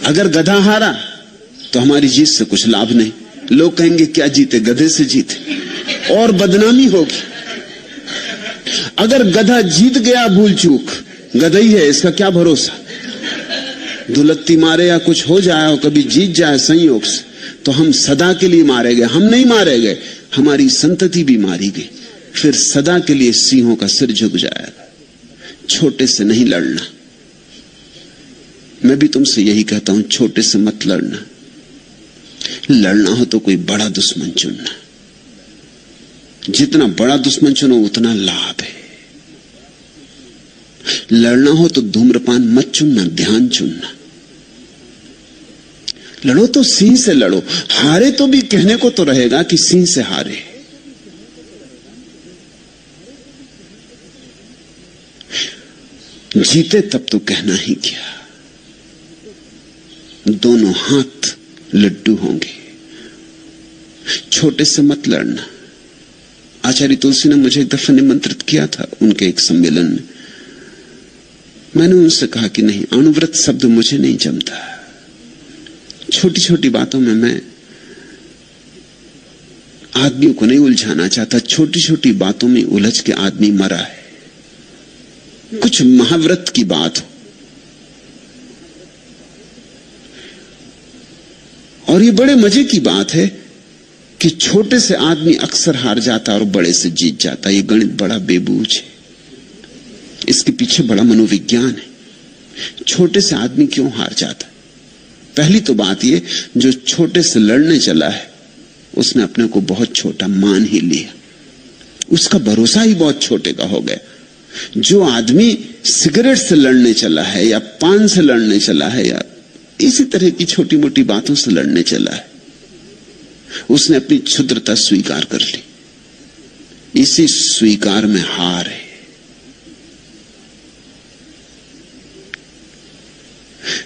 अगर गधा हारा तो हमारी जीत से कुछ लाभ नहीं, लोग कहेंगे क्या जीते, गधे से जीते, और बदनामी होगी। अगर गधा जीत गया भूल चूक, गधा ही है, इसका क्या भरोसा, दुलत्ती मारे या कुछ हो जाए और कभी जीत जाए संयोग से, तो हम सदा के लिए मारे गए। हम नहीं मारे गए, हमारी संतति भी मारी गई, फिर सदा के लिए सिंहों का सिर झुक जाएगा। छोटे से नहीं लड़ना। मैं भी तुमसे यही कहता हूं, छोटे से मत लड़ना। लड़ना हो तो कोई बड़ा दुश्मन चुनना, जितना बड़ा दुश्मन चुनो उतना लाभ है। लड़ना हो तो धूम्रपान मत चुनना, ध्यान चुनना। लड़ो तो सिंह से लड़ो, हारे तो भी कहने को तो रहेगा कि सिंह से हारे। जीते तब तो कहना ही क्या, दोनों हाथ लड्डू होंगे। छोटे से मत लड़ना। आचार्य तुलसी ने मुझे एक दफा निमंत्रित किया था उनके एक सम्मेलन में। मैंने उनसे कहा कि नहीं, अनुव्रत शब्द मुझे नहीं जमता। छोटी छोटी बातों में मैं आदमी को नहीं उलझाना चाहता। छोटी छोटी बातों में उलझ के आदमी मरा है। कुछ महाव्रत की बात हो, और ये बड़े मजे की बात है कि छोटे से आदमी अक्सर हार जाता और बड़े से जीत जाता। ये गणित बड़ा बेबूझ है, इसके पीछे बड़ा मनोविज्ञान है। छोटे से आदमी क्यों हार जाता? पहली तो बात ये, जो छोटे से लड़ने चला है उसने अपने को बहुत छोटा मान ही लिया, उसका भरोसा ही बहुत छोटे का हो गया। जो आदमी सिगरेट से लड़ने चला है या पान से लड़ने चला है या इसी तरह की छोटी मोटी बातों से लड़ने चला है, उसने अपनी क्षुद्रता स्वीकार कर ली। इसी स्वीकार में हार है।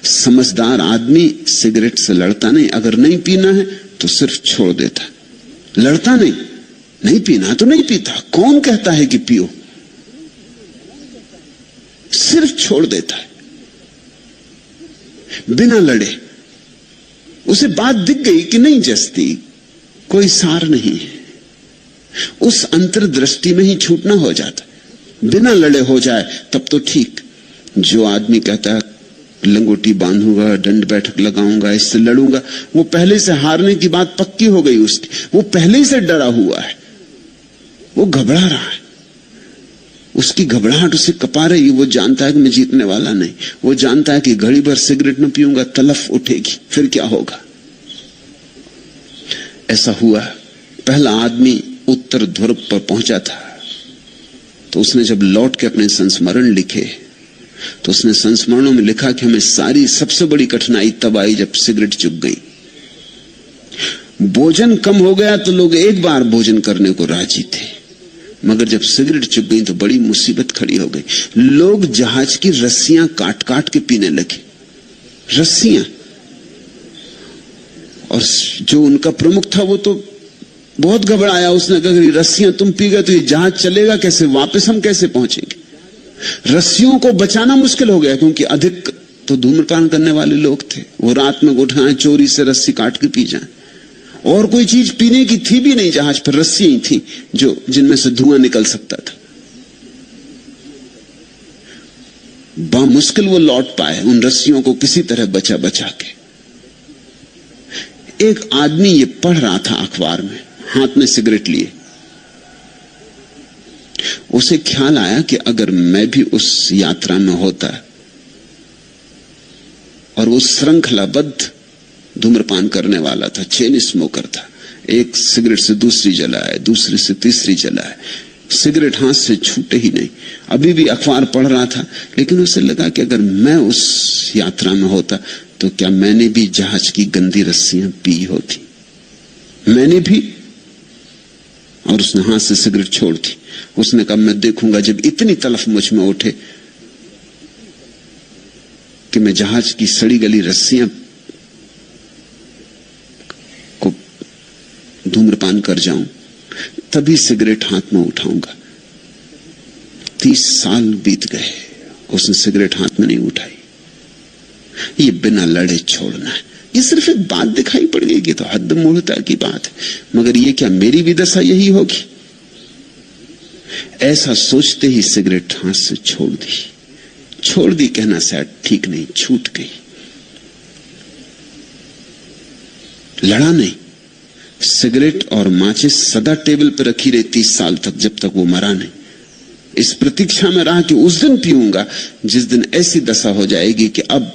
समझदार आदमी सिगरेट से लड़ता नहीं। अगर नहीं पीना है तो सिर्फ छोड़ देता, लड़ता नहीं। नहीं पीना तो नहीं पीता, कौन कहता है कि पियो, सिर्फ छोड़ देता है बिना लड़े। उसे बात दिख गई कि नहीं जस्ती, कोई सार नहीं है, उस अंतर्दृष्टि में ही छूटना हो जाता। बिना लड़े हो जाए तब तो ठीक। जो आदमी कहता है लंगोटी बांधूंगा, दंड बैठक लगाऊंगा, इससे लड़ूंगा, वो पहले से हारने की बात पक्की हो गई उसकी। वो पहले ही से डरा हुआ है, वो घबरा रहा है, उसकी घबराहट उसे कपा रही है। वो जानता है कि मैं जीतने वाला नहीं। वो जानता है कि घड़ी भर सिगरेट न पीऊंगा तलफ उठेगी, फिर क्या होगा। ऐसा हुआ। पहला आदमी उत्तर ध्रुव पर पहुंचा था, तो उसने जब लौट के अपने संस्मरण लिखे तो उसने संस्मरणों में लिखा कि हमें सारी सबसे बड़ी कठिनाई तब आई जब सिगरेट चुक गई। भोजन कम हो गया तो लोग एक बार भोजन करने को राजी थे, मगर जब सिगरेट चुक गई तो बड़ी मुसीबत खड़ी हो गई। लोग जहाज की रस्सियां काट काट के पीने लगे, रस्सियां। और जो उनका प्रमुख था वो तो बहुत घबराया। उसने कहा रस्सियां तुम पी गए तो ये जहाज चलेगा कैसे, वापस हम कैसे पहुंचेंगे। रस्सियों को बचाना मुश्किल हो गया, क्योंकि अधिक तो धूम्रपान करने वाले लोग थे। वो रात में उठाएं, चोरी से रस्सी काट के पी जाएं। और कोई चीज पीने की थी भी नहीं जहाज पर, रस्सियां ही थी जो जिनमें से धुआं निकल सकता था। बामुश्किल वो लौट पाए उन रस्सियों को किसी तरह बचा बचा के। एक आदमी ये पढ़ रहा था अखबार में, हाथ में सिगरेट लिए। उसे ख्याल आया कि अगर मैं भी उस यात्रा में होता और वो श्रृंखलाबद्ध धूम्रपान करने वाला था, चेन स्मोकर था, एक सिगरेट से दूसरी जलाए, दूसरी से तीसरी जलाए, सिगरेट हाथ से छूटे ही नहीं। अभी भी अखबार पढ़ रहा था, लेकिन उसे लगा कि अगर मैं उस यात्रा में होता तो क्या मैंने भी जहाज की गंदी रस्सियां पी होती, मैंने भी। और उसने हाथ से सिगरेट छोड़ दी। उसने कहा मैं देखूंगा जब इतनी तलफ मुझ में उठे कि मैं जहाज की सड़ी गली रस्सियां को धूम्रपान कर जाऊं, तभी सिगरेट हाथ में उठाऊंगा। 30 साल बीत गए, उसने सिगरेट हाथ में नहीं उठाई। ये बिना लड़े छोड़ना है। ये सिर्फ एक बात दिखाई पड़ गई कि तो हद मूढ़ता की बात है, मगर ये क्या मेरी भी दशा यही होगी? ऐसा सोचते ही सिगरेट हाथ से छोड़ दी कहना शायद ठीक नहीं, छूट गई। लड़ा नहीं। सिगरेट और माचिस सदा टेबल पर रखी रही 30 साल तक, जब तक वो मरा नहीं। इस प्रतीक्षा में रहा कि उस दिन पीऊंगा जिस दिन ऐसी दशा हो जाएगी कि अब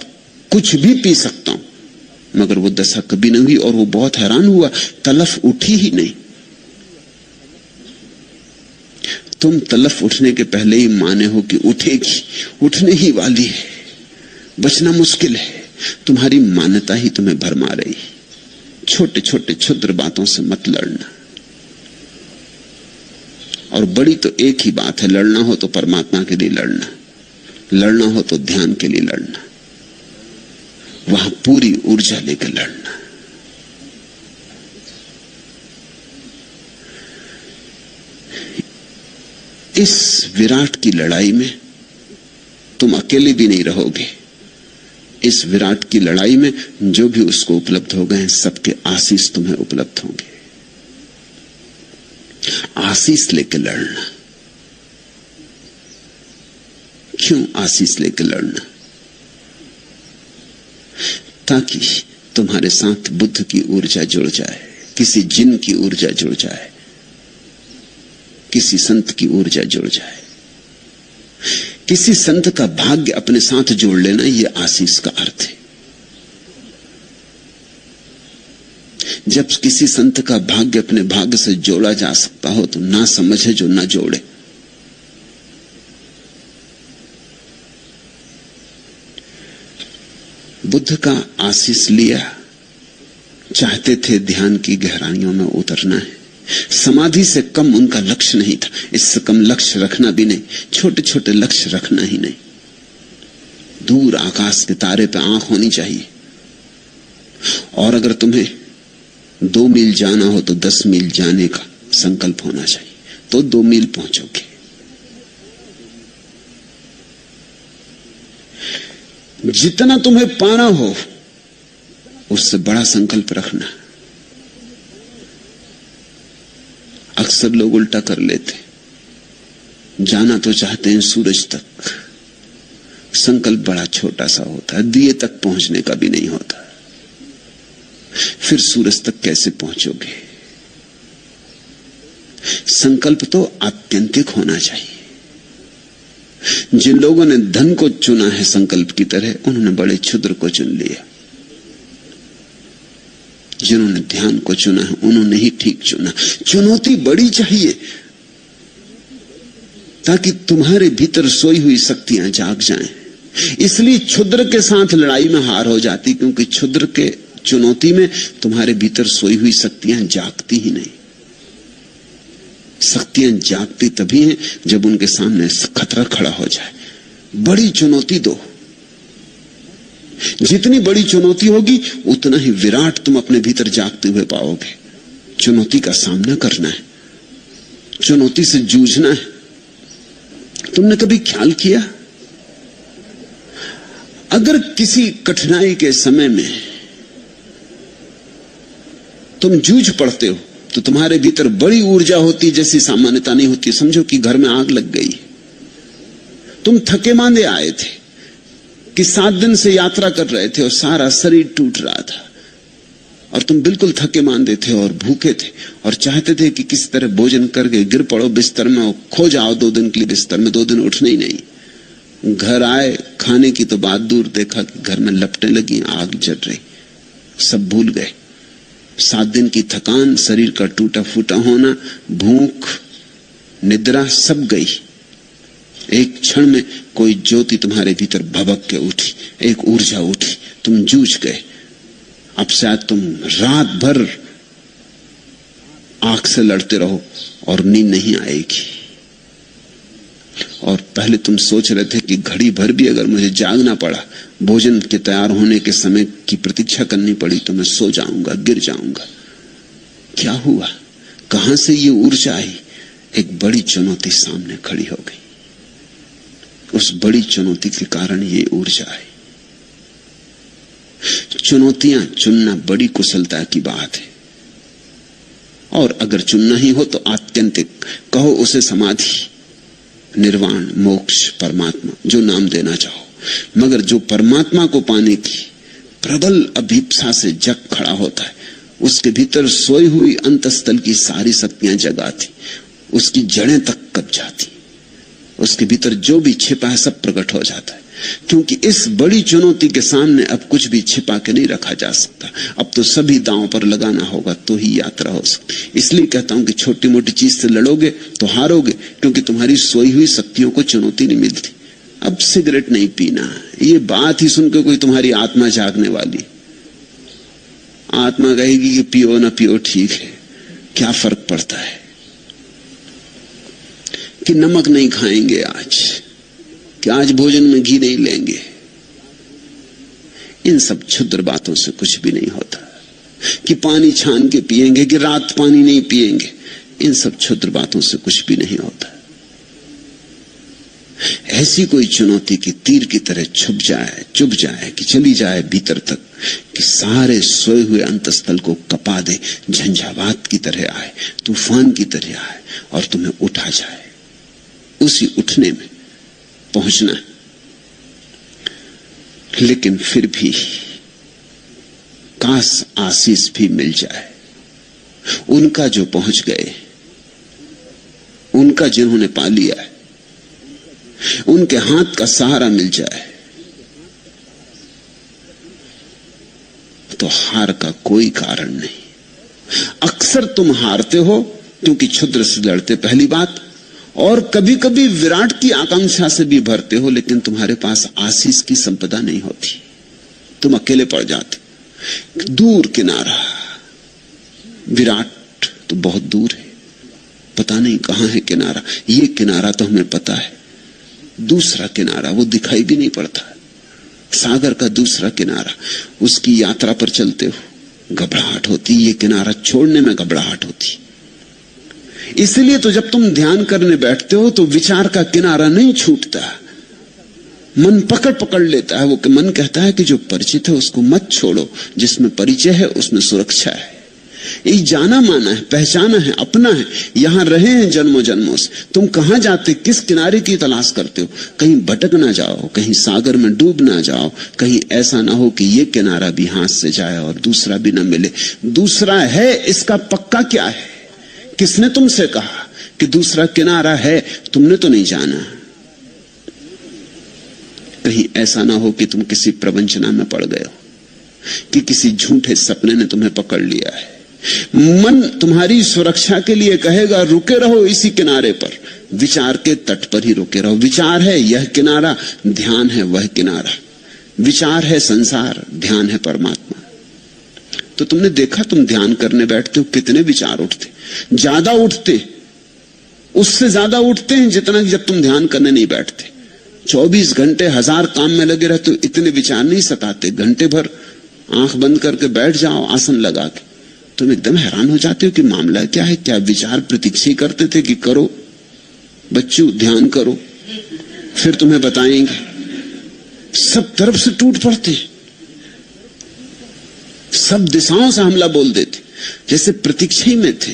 कुछ भी पी सकता हूं, मगर वो दशा कभी नहीं हुई। और वो बहुत हैरान हुआ, तलफ उठी ही नहीं। तुम तलफ उठने के पहले ही माने हो कि उठेगी, उठने ही वाली है, बचना मुश्किल है। तुम्हारी मान्यता ही तुम्हें भरमा रही। छोटे छोटे क्षुद्र बातों से मत लड़ना। और बड़ी तो एक ही बात है, लड़ना हो तो परमात्मा के लिए लड़ना, लड़ना हो तो ध्यान के लिए लड़ना, वहां पूरी ऊर्जा लेकर लड़ना। इस विराट की लड़ाई में तुम अकेले भी नहीं रहोगे। इस विराट की लड़ाई में जो भी उसको उपलब्ध हो गए, सबके आशीष तुम्हें उपलब्ध होंगे। आशीष लेकर लड़ना। क्यों आशीष लेकर लड़ना? ताकि तुम्हारे साथ बुद्ध की ऊर्जा जुड़ जाए, किसी जिन की ऊर्जा जुड़ जाए, किसी संत की ऊर्जा जुड़ जाए। किसी संत का भाग्य अपने साथ जोड़ लेना, यह आशीष का अर्थ है। जब किसी संत का भाग्य अपने भाग्य से जोड़ा जा सकता हो तो ना समझ है जो ना जोड़े। बुद्ध का आशीष लिया, चाहते थे ध्यान की गहराइयों में उतरना है। समाधि से कम उनका लक्ष्य नहीं था, इससे कम लक्ष्य रखना भी नहीं, छोटे छोटे लक्ष्य रखना ही नहीं। दूर आकाश के तारे पे आंख होनी चाहिए। और अगर तुम्हें 2 मील जाना हो तो 10 मील जाने का संकल्प होना चाहिए, तो 2 मील पहुंचोगे। जितना तुम्हें पाना हो उससे बड़ा संकल्प रखना। अक्सर लोग उल्टा कर लेते, जाना तो चाहते हैं सूरज तक, संकल्प बड़ा छोटा सा होता है, दिए तक पहुंचने का भी नहीं होता। फिर सूरज तक कैसे पहुंचोगे? संकल्प तो आत्यंतिक होना चाहिए। जिन लोगों ने धन को चुना है संकल्प की तरह, उन्होंने बड़े क्षुद्र को चुन लिया। जिन्होंने ध्यान को चुना है उन्होंने ही ठीक चुना। चुनौती बड़ी चाहिए ताकि तुम्हारे भीतर सोई हुई शक्तियां जाग जाएं। इसलिए क्षुद्र के साथ लड़ाई में हार हो जाती, क्योंकि क्षुद्र के चुनौती में तुम्हारे भीतर सोई हुई शक्तियां जागती ही नहीं। शक्तियां जागती तभी हैं जब उनके सामने खतरा खड़ा हो जाए। बड़ी चुनौती दो। जितनी बड़ी चुनौती होगी उतना ही विराट तुम अपने भीतर जागते हुए पाओगे। चुनौती का सामना करना है, चुनौती से जूझना है। तुमने कभी ख्याल किया, अगर किसी कठिनाई के समय में तुम जूझ पड़ते हो तो तुम्हारे भीतर बड़ी ऊर्जा होती जैसी सामान्यता नहीं होती। समझो कि घर में आग लग गई, तुम थके मांदे आए थे कि 7 दिन से यात्रा कर रहे थे और सारा शरीर टूट रहा था, और तुम बिल्कुल थके मांदे थे और भूखे थे और चाहते थे कि किसी तरह भोजन करके गिर पड़ो बिस्तर में और खो जाओ 2 दिन के लिए बिस्तर में, 2 दिन उठने ही नहीं। घर आए, खाने की तो बात दूर, देखा कि घर में लपटें लगी, आग जल रही, सब भूल गए। 7 दिन की थकान, शरीर का टूटा फूटा होना, भूख, निद्रा सब गई। एक क्षण में कोई ज्योति तुम्हारे भीतर भभक के उठी, एक ऊर्जा उठी, तुम जूझ गए। अब शायद तुम रात भर आंख से लड़ते रहो और नींद नहीं आएगी। और पहले तुम सोच रहे थे कि घड़ी भर भी अगर मुझे जागना पड़ा, भोजन के तैयार होने के समय की प्रतीक्षा करनी पड़ी, तो मैं सो जाऊंगा, गिर जाऊंगा। क्या हुआ? कहां से ये ऊर्जा आई? एक बड़ी चुनौती सामने खड़ी हो गई। उस बड़ी चुनौती के कारण ये ऊर्जा आई। चुनौतियां चुनना बड़ी कुशलता की बात है, और अगर चुनना ही हो तो आत्यंतिक कहो उसे समाधि, निर्वाण, मोक्ष, परमात्मा, जो नाम देना चाहो। मगर जो परमात्मा को पाने की प्रबल अभीप्सा से जग खड़ा होता है, उसके भीतर सोई हुई अंतस्थल की सारी शक्तियां जगाती, उसकी जड़ें तक कब जाती, उसके भीतर जो भी छिपा है सब प्रकट हो जाता है। क्योंकि इस बड़ी चुनौती के सामने अब कुछ भी छिपा के नहीं रखा जा सकता, अब तो सभी दांव पर लगाना होगा तो ही यात्रा हो सकती। इसलिए कहता हूं कि छोटी मोटी चीज से लड़ोगे तो हारोगे, क्योंकि तुम्हारी सोई हुई शक्तियों को चुनौती नहीं मिलती। अब सिगरेट नहीं पीना, ये बात ही सुनकर कोई तुम्हारी आत्मा जागने वाली, आत्मा कहेगी कि पियो ना पियो ठीक है, क्या फर्क पड़ता है। कि नमक नहीं खाएंगे आज, कि आज भोजन में घी नहीं लेंगे, इन सब क्षुद्र बातों से कुछ भी नहीं होता। कि पानी छान के पिएंगे, कि रात पानी नहीं पिएंगे, इन सब क्षुद्र बातों से कुछ भी नहीं होता। ऐसी कोई चुनौती की तीर की तरह छुप जाए, चुभ जाए, कि चली जाए भीतर तक, कि सारे सोए हुए अंतस्थल को कपा दे, झंझावात की तरह आए, तूफान की तरह आए और तुम्हें उठा जाए। उसी उठने में पहुंचना है। लेकिन फिर भी काश आशीष भी मिल जाए, उनका जो पहुंच गए, उनका जिन्होंने पा लिया है, उनके हाथ का सहारा मिल जाए, तो हार का कोई कारण नहीं। अक्सर तुम हारते हो क्योंकि क्षुद्र से लड़ते, पहली बात, और कभी कभी विराट की आकांक्षा से भी भरते हो, लेकिन तुम्हारे पास आशीष की संपदा नहीं होती, तुम अकेले पड़ जाते। दूर किनारा, विराट तो बहुत दूर है, पता नहीं कहां है किनारा। ये किनारा तो हमें पता है, दूसरा किनारा वो दिखाई भी नहीं पड़ता। सागर का दूसरा किनारा, उसकी यात्रा पर चलते हो घबराहट होती, ये किनारा छोड़ने में घबराहट होती। इसलिए तो जब तुम ध्यान करने बैठते हो तो विचार का किनारा नहीं छूटता, मन पकड़ लेता है। वो कि मन कहता है कि जो परिचित है उसको मत छोड़ो, जिसमें परिचय है उसमें सुरक्षा है, ये जाना माना है, पहचाना है, अपना है, यहां रहे हैं जन्मों जन्मों से। तुम कहां जाते, किस किनारे की तलाश करते हो? कहीं भटक ना जाओ, कहीं सागर में डूब ना जाओ, कहीं ऐसा ना हो कि ये किनारा भी हाथ से जाए और दूसरा भी ना मिले। दूसरा है इसका पक्का क्या है? किसने तुमसे कहा कि दूसरा किनारा है? तुमने तो नहीं जाना। कहीं ऐसा ना हो कि तुम किसी प्रवंचना में पड़ गए हो, कि किसी झूठे सपने ने तुम्हें पकड़ लिया है। मन तुम्हारी सुरक्षा के लिए कहेगा रुके रहो इसी किनारे पर, विचार के तट पर ही रुके रहो। विचार है यह किनारा, ध्यान है वह किनारा। विचार है संसार, ध्यान है परमात्मा। तो तुमने देखा, तुम ध्यान करने बैठते हो कितने विचार उठते, ज्यादा उठते, उससे ज्यादा उठते हैं जितना जब तुम ध्यान करने नहीं बैठते। 24 घंटे 1000 काम में लगे रहते हो, इतने विचार नहीं सताते। घंटे भर आंख बंद करके बैठ जाओ आसन लगा के, तुम एकदम हैरान हो जाते हो कि मामला क्या है। क्या विचार प्रतीक्षा करते थे कि करो बच्चों ध्यान करो, फिर तुम्हें बताएंगे। सब तरफ से टूट पड़ते, सब दिशाओं से हमला बोल देते, जैसे प्रतीक्षा में थे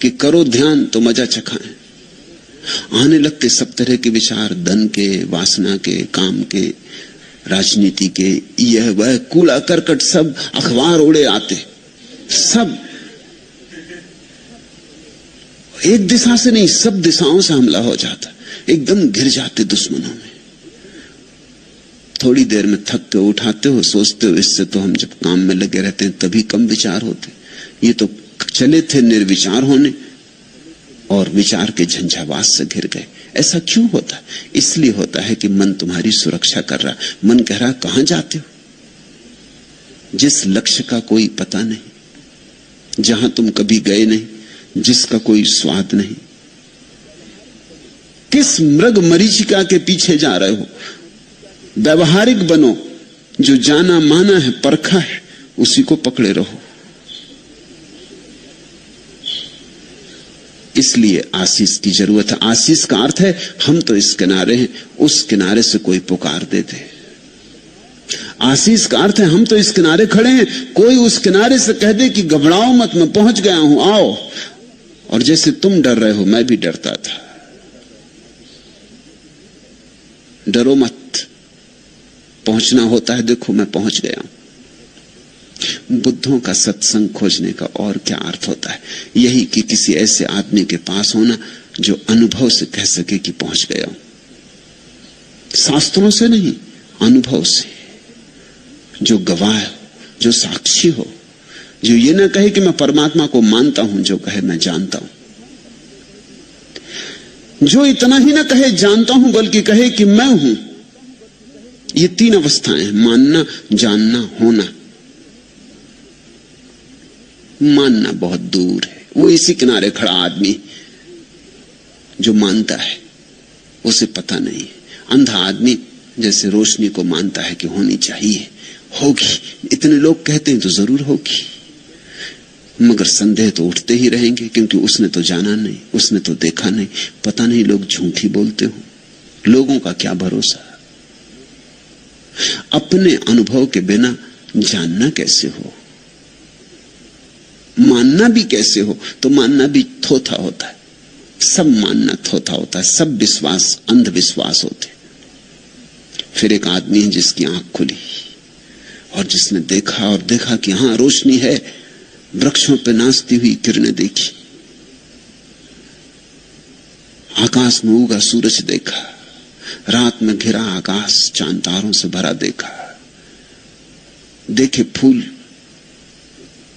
कि करो ध्यान तो मजा चखाएं। आने लगते सब तरह के विचार, धन के, वासना के, काम के, राजनीति के, यह वह कूड़ा करकट सब अखबार उड़े आते। सब एक दिशा से नहीं, सब दिशाओं से हमला हो जाता, एकदम घिर जाते दुश्मनों में। थोड़ी देर में थक के उठाते हो, सोचते हो इससे तो हम जब काम में लगे रहते हैं तभी कम विचार होते, ये तो चले थे निर्विचार होने और विचार के झंझावात से घिर गए। ऐसा क्यों होता है? इसलिए होता है कि मन तुम्हारी सुरक्षा कर रहा। मन कह रहा कहां जाते हो, जिस लक्ष्य का कोई पता नहीं, जहां तुम कभी गए नहीं, जिसका कोई स्वाद नहीं, किस मृग मरीचिका के पीछे जा रहे हो? व्यवहारिक बनो, जो जाना माना है, परखा है, उसी को पकड़े रहो। इसलिए आशीष की जरूरत है। आशीष का अर्थ है हम तो इस किनारे हैं, उस किनारे से कोई पुकार देते। आशीष का अर्थ है हम तो इस किनारे खड़े हैं, कोई उस किनारे से कह दे कि घबराओ मत, मैं पहुंच गया हूं, आओ। और जैसे तुम डर रहे हो मैं भी डरता था। डरो मत, पहुंचना होता है, देखो मैं पहुंच गया हूं। बुद्धों का सत्संग खोजने का और क्या अर्थ होता है? यही कि किसी ऐसे आदमी के पास होना जो अनुभव से कह सके कि पहुंच गया हूं। शास्त्रों से नहीं, अनुभव से, जो गवाह हो, जो साक्षी हो, जो ये ना कहे कि मैं परमात्मा को मानता हूं, जो कहे मैं जानता हूं। जो इतना ही ना कहे जानता हूं, बल्कि कहे कि मैं हूं। ये तीन अवस्थाएं हैं, मानना, जानना, होना। मानना बहुत दूर है, वो इसी किनारे खड़ा आदमी जो मानता है, उसे पता नहीं है। अंधा आदमी जैसे रोशनी को मानता है कि होनी चाहिए, होगी, इतने लोग कहते हैं तो जरूर होगी, मगर संदेह तो उठते ही रहेंगे, क्योंकि उसने तो जाना नहीं, उसने तो देखा नहीं, पता नहीं लोग झूठ ही बोलते हो। लोगों का क्या भरोसा? अपने अनुभव के बिना जानना कैसे हो, मानना भी कैसे हो? तो मानना भी थोथा होता है, सब मानना थोथा होता है, सब विश्वास अंधविश्वास होते। फिर एक आदमी है जिसकी आंख खुली और जिसने देखा, और देखा कि हां रोशनी है, वृक्षों पे नाचती हुई किरणें देखी, आकाश में उगा सूरज देखा, रात में घिरा आकाश चांद तारों से भरा देखा, देखे फूल,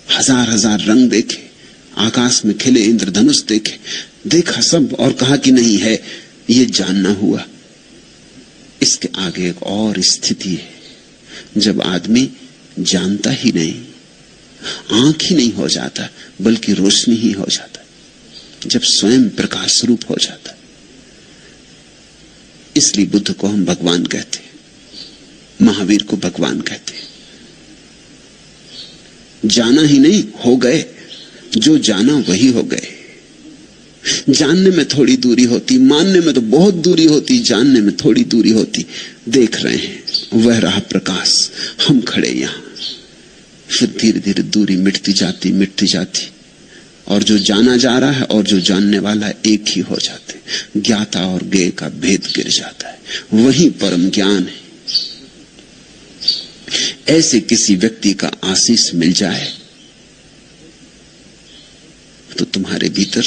हजार हजार रंग देखे, आकाश में खिले इंद्रधनुष देखे, देखा सब, और कहा कि नहीं है, ये जानना हुआ। इसके आगे एक और स्थिति है, जब आदमी जानता ही नहीं, आंख ही नहीं हो जाता, बल्कि रोशनी ही हो जाता, जब स्वयं प्रकाश रूप हो जाता। इसलिए बुद्ध को हम भगवान कहते, महावीर को भगवान कहते। जाना ही नहीं, हो गए, जो जाना वही हो गए। जानने में थोड़ी दूरी होती, मानने में तो बहुत दूरी होती, जानने में थोड़ी दूरी होती। देख रहे हैं वह रहा प्रकाश, हम खड़े यहां, फिर धीरे धीरे दूरी मिटती जाती, मिटती जाती, और जो जाना जा रहा है और जो जानने वाला है एक ही हो जाते। ज्ञाता और ज्ञेय का भेद गिर जाता है, वही परम ज्ञान है। ऐसे किसी व्यक्ति का आशीष मिल जाए तो तुम्हारे भीतर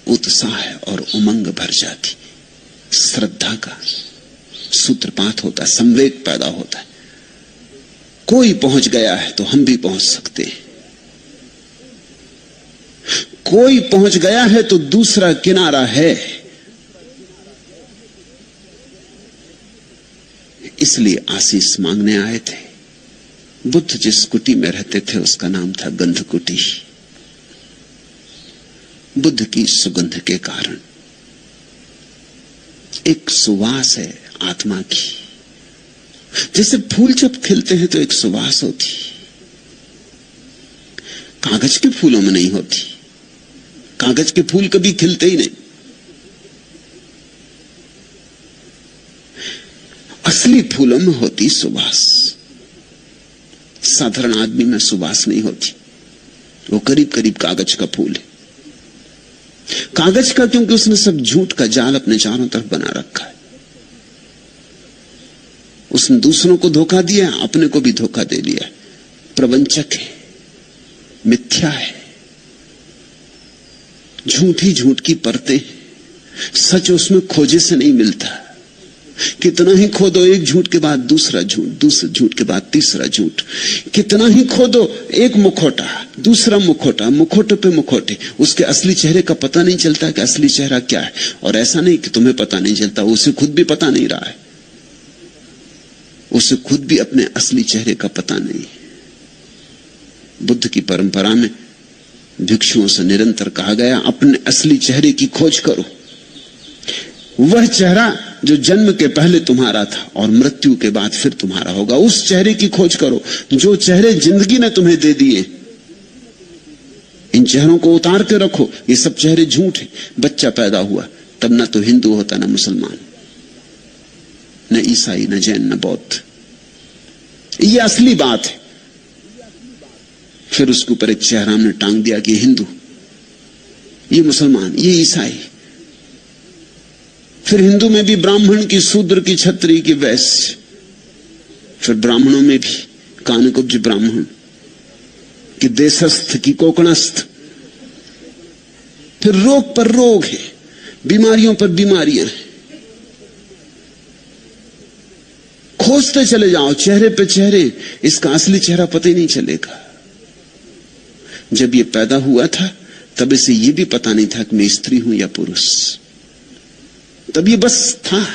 उत्साह और उमंग भर जाती, श्रद्धा का सूत्रपात होता है, संवेग पैदा होता है। कोई पहुंच गया है तो हम भी पहुंच सकते हैं, कोई पहुंच गया है तो दूसरा किनारा है। इसलिए आशीष मांगने आए थे। बुद्ध जिस कुटी में रहते थे उसका नाम था गंध कुटी। बुद्ध की सुगंध के कारण एक सुवास है आत्मा की, जैसे फूल जब खिलते हैं तो एक सुवास होती, कागज के फूलों में नहीं होती। कागज के फूल कभी खिलते ही नहीं। असली फूलों में होती सुवास, साधारण आदमी में सुवास नहीं होती। वो करीब करीब कागज का फूल है। कागज का क्योंकि उसने सब झूठ का जाल अपने चारों तरफ बना रखा है। उसने दूसरों को धोखा दिया, अपने को भी धोखा दे लिया। प्रवंचक है, मिथ्या है, झूठ ही झूठ की परतें, सच उसमें खोजे से नहीं मिलता। कितना ही खोदो, एक झूठ के बाद दूसरा झूठ, दूसरे झूठ के बाद तीसरा झूठ। कितना ही खोदो, एक मुखौटा, दूसरा मुखौटा, मुखौटे पे मुखौटे। उसके असली चेहरे का पता नहीं चलता कि असली चेहरा क्या है। और ऐसा नहीं कि तुम्हें पता नहीं चलता, उसे खुद भी पता नहीं रहा है, उसे खुद भी अपने असली चेहरे का पता नहीं। बुद्ध की परंपरा में भिक्षुओं से निरंतर कहा गया, अपने असली चेहरे की खोज करो। वह चेहरा जो जन्म के पहले तुम्हारा था और मृत्यु के बाद फिर तुम्हारा होगा, उस चेहरे की खोज करो। जो चेहरे जिंदगी ने तुम्हें दे दिए, इन चेहरों को उतार के रखो। ये सब चेहरे झूठ है। बच्चा पैदा हुआ तब न तो हिंदू होता, न मुसलमान, न ईसाई, न जैन, न बौद्ध। ये असली बात है। फिर उसके ऊपर एक चेहरा हमने टांग दिया कि हिंदू, ये मुसलमान, ये ईसाई। फिर हिंदू में भी ब्राह्मण की, शूद्र की, क्षत्रिय की, वैश्य। फिर ब्राह्मणों में भी कानकुब्ज ब्राह्मण कि देशस्थ की कोकणस्थ। फिर रोग पर रोग है, बीमारियों पर बीमारियां हैं। खोजते चले जाओ चेहरे पे चेहरे, इसका असली चेहरा पता ही नहीं चलेगा। जब ये पैदा हुआ था तब इसे ये भी पता नहीं था कि मैं स्त्री हूं या पुरुष। तब ये बस था,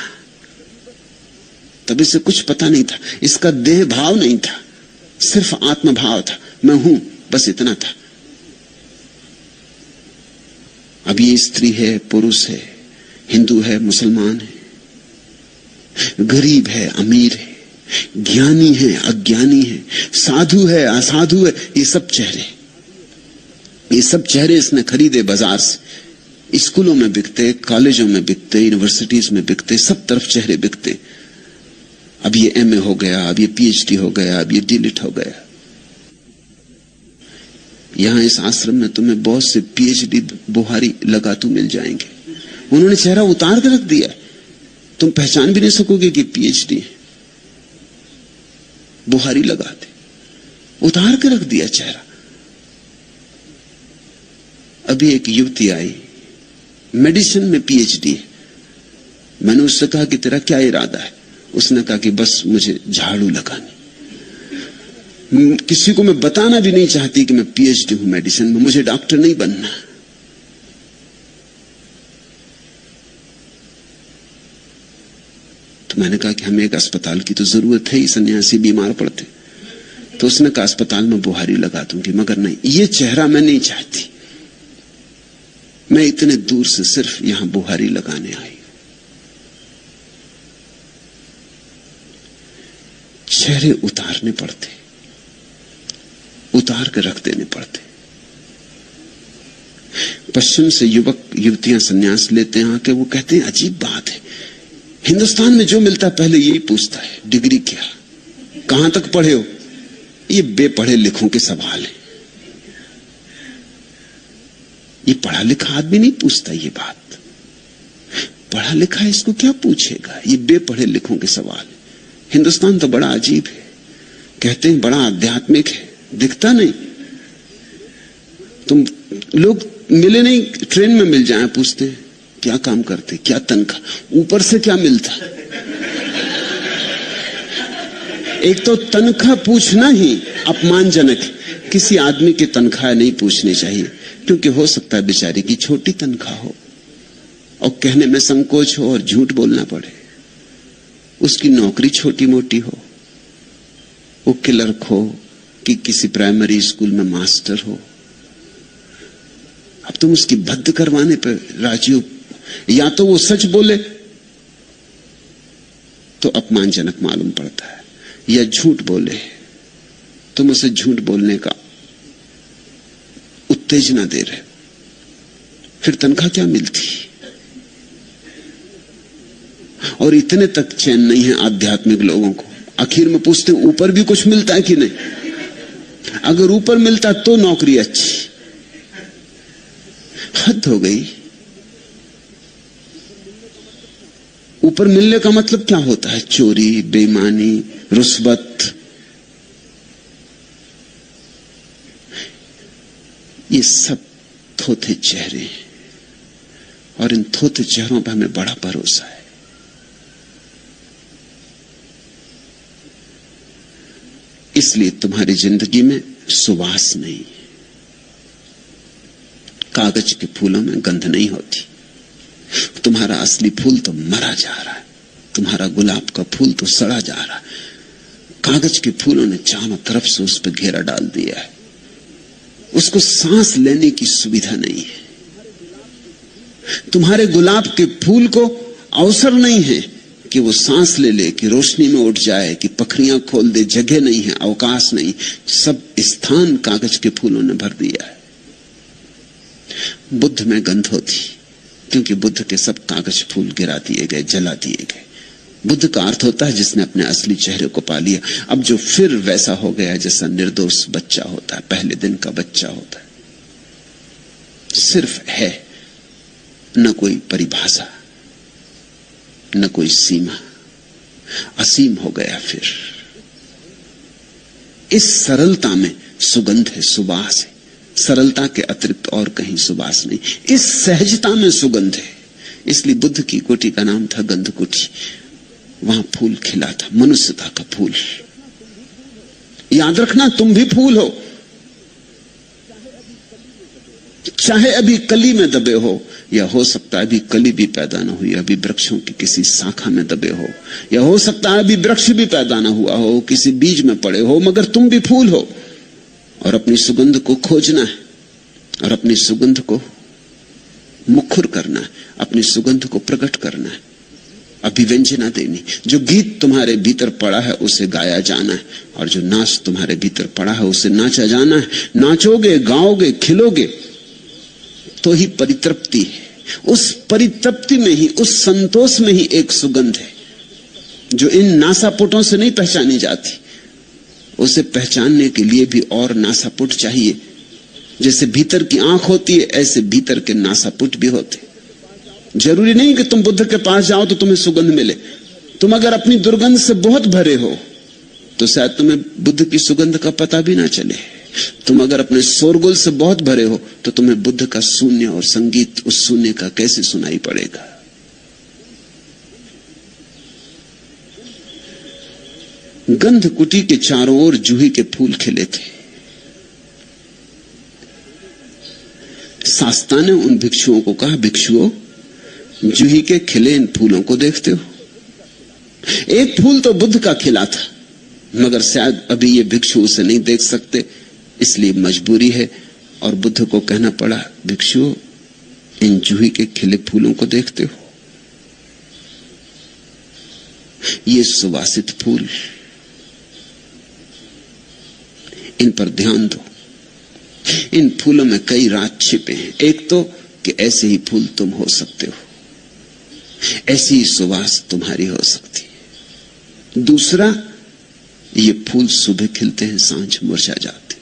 तब इसे कुछ पता नहीं था। इसका देह भाव नहीं था, सिर्फ आत्म भाव था, मैं हूं, बस इतना था। अब ये स्त्री है, पुरुष है, हिंदू है, मुसलमान है, गरीब है, अमीर है, ज्ञानी है, अज्ञानी है, साधु है, असाधु है। ये सब चेहरे, ये सब चेहरे इसने खरीदे बाजार से। स्कूलों में बिकते, कॉलेजों में बिकते, यूनिवर्सिटीज में बिकते, सब तरफ चेहरे बिकते। अब ये एमए हो गया, अब ये पीएचडी हो गया, अब ये डीलिट हो गया। यहां इस आश्रम में तुम्हें बहुत से पीएचडी बुहारी लगातू मिल जाएंगे। उन्होंने चेहरा उतार के रख दिया, तुम पहचान भी नहीं सकोगे कि पीएचडी है। बुहारी लगाते, उतार के रख दिया चेहरा। अभी एक युवती आई, मेडिसिन में पीएचडी है। मैंने उससे कहा कि तेरा क्या इरादा है? उसने कहा कि बस मुझे झाड़ू लगानी। किसी को मैं बताना भी नहीं चाहती कि मैं पीएचडी हूं मेडिसिन में, मुझे डॉक्टर नहीं बनना। तो मैंने कहा कि हमें एक अस्पताल की तो जरूरत है ही, सन्यासी बीमार पड़ते। तो उसने कहा अस्पताल में बुहारी लगा दूंगी, मगर नहीं, ये चेहरा मैं नहीं चाहती। मैं इतने दूर से सिर्फ यहां बुहारी लगाने आई। चेहरे उतारने पड़ते, उतार कर रख देने पड़ते। पश्चिम से युवक युवतियां संन्यास लेते हैं आके, वो कहते हैं अजीब बात है, हिंदुस्तान में जो मिलता है पहले यही पूछता है, डिग्री क्या, कहां तक पढ़े हो। ये बेपढ़े लिखों के सवाल है। ये पढ़ा लिखा आदमी नहीं पूछता ये बात। पढ़ा लिखा इसको क्या पूछेगा, ये बेपढ़े लिखों के सवाल है। हिंदुस्तान तो बड़ा अजीब है, कहते हैं बड़ा आध्यात्मिक है, दिखता नहीं। तुम लोग मिले नहीं, ट्रेन में मिल जाए, पूछते हैं क्या काम करते, क्या तनख्वाह, ऊपर से क्या मिलता। एक तो तनख्वाह पूछना ही अपमानजनक है। किसी आदमी की तनख्वाह नहीं पूछनी चाहिए, क्योंकि हो सकता है बेचारे की छोटी तनख्वाह हो और कहने में संकोच हो और झूठ बोलना पड़े। उसकी नौकरी छोटी मोटी हो, वो क्लर्क हो कि किसी प्राइमरी स्कूल में मास्टर हो। अब तुम उसकी भद्द करवाने पर राजी हो। या तो वो सच बोले तो अपमानजनक मालूम पड़ता है, या झूठ बोले तुम उसे झूठ बोलने का उत्तेजना दे रहे, फिर तनख्वाह क्या मिलती। और इतने तक चैन नहीं है आध्यात्मिक लोगों को, आखिर में पूछते हैं ऊपर भी कुछ मिलता है कि नहीं। अगर ऊपर मिलता तो नौकरी अच्छी। हद हो गई। ऊपर मिलने का मतलब क्या होता है? चोरी, बेईमानी, रुश्वत। ये सब थोथे चेहरे हैं, और इन थोथे चेहरों पर हमें बड़ा भरोसा है। इसलिए तुम्हारी जिंदगी में सुवास नहीं, कागज के फूलों में गंध नहीं होती। तुम्हारा असली फूल तो मरा जा रहा है, तुम्हारा गुलाब का फूल तो सड़ा जा रहा है। कागज के फूलों ने चारों तरफ से उस पर घेरा डाल दिया है, उसको सांस लेने की सुविधा नहीं है। तुम्हारे गुलाब के फूल को अवसर नहीं है कि वो सांस ले ले, कि रोशनी में उठ जाए, कि पखरियां खोल दे। जगह नहीं है, अवकाश नहीं, सब स्थान कागज के फूलों ने भर दिया है। बुद्ध में गंध होती, क्योंकि बुद्ध के सब कागज फूल गिरा दिए गए, जला दिए गए। बुद्ध का अर्थ होता है जिसने अपने असली चेहरे को पा लिया। अब जो फिर वैसा हो गया जैसा निर्दोष बच्चा होता है, पहले दिन का बच्चा होता है, सिर्फ है, न कोई परिभाषा, न कोई सीमा, असीम हो गया। फिर इस सरलता में सुगंध है, सुवास है। सरलता के अतिरिक्त और कहीं सुवास नहीं, इस सहजता में सुगंध है। इसलिए बुद्ध की कुटी का नाम था गंध कुटी। वहां फूल खिला था, मनुष्यता का फूल। याद रखना, तुम भी फूल हो, चाहे अभी कली में दबे हो, या हो सकता है अभी कली भी पैदा ना हुई, अभी वृक्षों की किसी शाखा में दबे हो, या हो सकता है अभी वृक्ष भी पैदा ना हुआ हो, किसी बीज में पड़े हो, मगर तुम भी फूल हो। और अपनी सुगंध को खोजना है, और अपनी सुगंध को मुखर करना है, अपनी सुगंध को प्रकट करना है, अभिव्यंजना देनी। जो गीत तुम्हारे भीतर पड़ा है उसे गाया जाना है, और जो नाच तुम्हारे भीतर पड़ा है उसे नाचा जाना है। नाचोगे, गाओगे, खिलोगे तो ही परितृप्ति है। उस परितृप्ति में ही, उस संतोष में ही एक सुगंध है जो इन नासापुटों से नहीं पहचानी जाती। उसे पहचानने के लिए भी और नासापुट चाहिए। जैसे भीतर की आंख होती है, ऐसे भीतर के नासापुट भी होते। जरूरी नहीं कि तुम बुद्ध के पास जाओ तो तुम्हें सुगंध मिले। तुम अगर अपनी दुर्गंध से बहुत भरे हो तो शायद तुम्हें बुद्ध की सुगंध का पता भी ना चले। तुम अगर अपने शोरगुल से बहुत भरे हो तो तुम्हें बुद्ध का शून्य और संगीत उस शून्य का कैसे सुनाई पड़ेगा। गंध कुटी के चारों ओर जूही के फूल खिले थे। शास्ता ने उन भिक्षुओं को कहा, भिक्षुओं, जूही के खिले इन फूलों को देखते हो? एक फूल तो बुद्ध का खिला था, मगर शायद अभी ये भिक्षु उसे नहीं देख सकते, इसलिए मजबूरी है। और बुद्ध को कहना पड़ा, भिक्षुओं, इन जूही के खिले फूलों को देखते हो? ये सुवासित फूल, इन पर ध्यान दो। इन फूलों में कई राज छिपे हैं। एक तो कि ऐसे ही फूल तुम हो सकते हो, ऐसी ही सुवास तुम्हारी हो सकती है। दूसरा, ये फूल सुबह खिलते हैं, सांझ मुरझा जाते।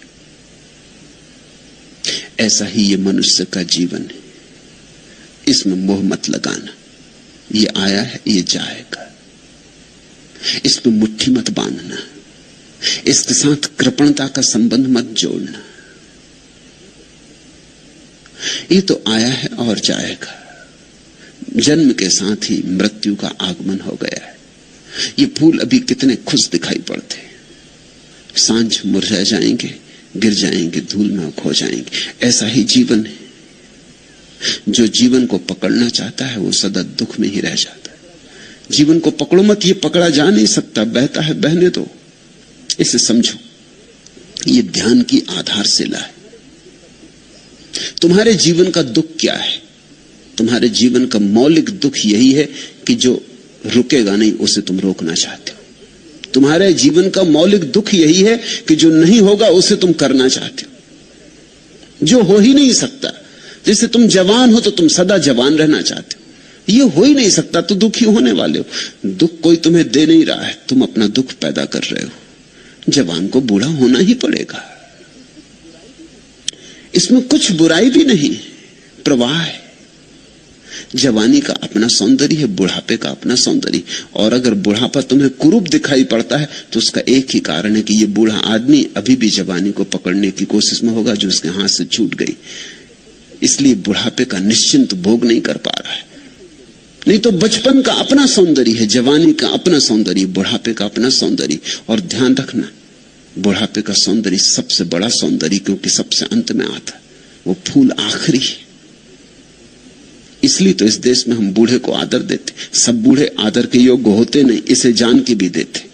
ऐसा ही ये मनुष्य का जीवन है। इसमें मोह मत लगाना। ये आया है, ये जाएगा। इस पे मुट्ठी मत बांधना। इसके साथ कृपणता का संबंध मत जोड़ना। ये तो आया है और जाएगा। जन्म के साथ ही मृत्यु का आगमन हो गया है। ये फूल अभी कितने खुश दिखाई पड़ते, सांझ मुरझा जाएंगे, गिर जाएंगे, धूल में खो जाएंगे। ऐसा ही जीवन है। जो जीवन को पकड़ना चाहता है वो सदा दुख में ही रह जाता है। जीवन को पकड़ो मत, ये पकड़ा जा नहीं सकता, बहता है बहने दो। इसे समझो, ये ध्यान की आधारशिला है। तुम्हारे जीवन का दुख क्या है? तुम्हारे जीवन का मौलिक दुख यही है कि जो रुकेगा नहीं उसे तुम रोकना चाहते हो। तुम्हारे जीवन का मौलिक दुख यही है कि जो नहीं होगा उसे तुम करना चाहते हो, जो हो ही नहीं सकता। जैसे तुम जवान हो तो तुम सदा जवान रहना चाहते हो, ये हो ही नहीं सकता तो दुखी होने वाले हो। दुख कोई तुम्हें दे नहीं रहा है, तुम अपना दुख पैदा कर रहे हो। जवान को बूढ़ा होना ही पड़ेगा, इसमें कुछ बुराई भी नहीं, प्रवाह है। जवानी का अपना सौंदर्य है, बुढ़ापे का अपना सौंदर्य। और अगर बुढ़ापा तुम्हें कुरूप दिखाई पड़ता है तो उसका एक ही कारण है कि ये बूढ़ा आदमी अभी भी जवानी को पकड़ने की कोशिश में होगा जो उसके हाथ से छूट गई, इसलिए बुढ़ापे का निश्चिंत भोग नहीं कर पा रहा है। नहीं तो बचपन का अपना सौंदर्य है, जवानी का अपना सौंदर्य, बुढ़ापे का अपना सौंदर्य। और ध्यान रखना, बुढ़ापे का सौंदर्य सबसे बड़ा सौंदर्य, क्योंकि सबसे अंत में आता है। वो फूल आखिरी है। इसलिए तो इस देश में हम बूढ़े को आदर देते। सब बूढ़े आदर के योग्य होते नहीं, इसे जान के भी देते।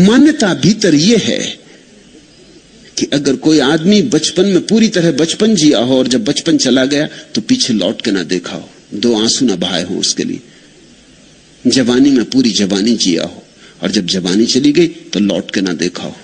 मान्यता भीतर यह है कि अगर कोई आदमी बचपन में पूरी तरह बचपन जिया हो और जब बचपन चला गया तो पीछे लौट के ना देखा हो, दो आंसू ना बहाए हो उसके लिए। जवानी में पूरी जवानी जिया हो और जब जवानी चली गई तो लौट के ना देखा हो,